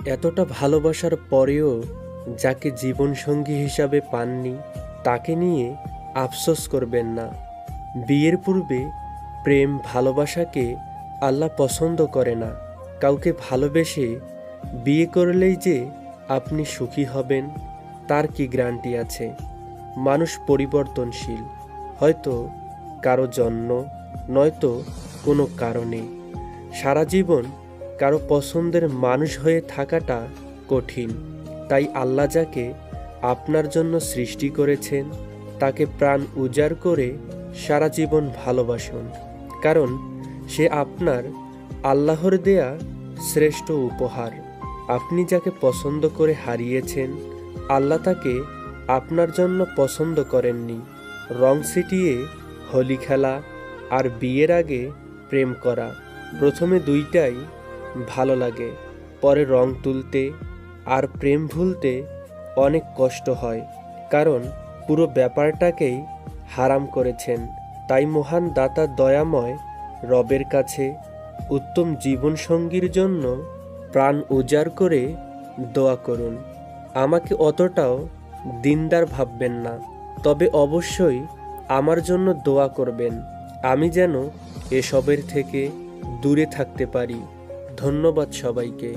এতটা ভালোবাসার পরেও যাকে জীবনসঙ্গী হিসাবে পাননি তাকে নিয়ে আফসোস করবেন না। বিয়ের পূর্বে প্রেম ভালোবাসাকে আল্লাহ পছন্দ করে না। কাউকে ভালোবেসে বিয়ে করলেই যে আপনি সুখী হবেন তার কি গ্যারান্টি আছে? মানুষ পরিবর্তনশীল, হয়তো কারো জন্য, নয়তো কোনো কারণে। সারা জীবন কারো পছন্দের মানুষ হয়ে থাকাটা কঠিন। তাই আল্লাহ যাকে আপনার জন্য সৃষ্টি করেছেন তাকে প্রাণ উজাড় করে সারা জীবন ভালোবাসুন, কারণ সে আপনার আল্লাহর দেয়া শ্রেষ্ঠ উপহার। আপনি যাকে পছন্দ করে হারিয়েছেন, আল্লাহ তাকে আপনার জন্য পছন্দ করেননি। রং ছিটিয়ে হোলি খেলা আর বিয়ের আগে প্রেম করা, প্রথমে দুইটাই ভালো লাগে, পরে রং তুলতে আর প্রেম ভুলতে অনেক কষ্ট হয়, কারণ পুরো ব্যাপারটাকেই হারাম করেছেন। তাই মহান দাতা দয়াময় রবের কাছে উত্তম জীবনসঙ্গীর জন্য প্রাণ উজাড় করে দোয়া করুন। আমাকে অতটাও দিনদার ভাববেন না, তবে অবশ্যই আমার জন্য দোয়া করবেন, আমি যেন এসবের থেকে দূরে থাকতে পারি। ধন্যবাদ সবাইকে।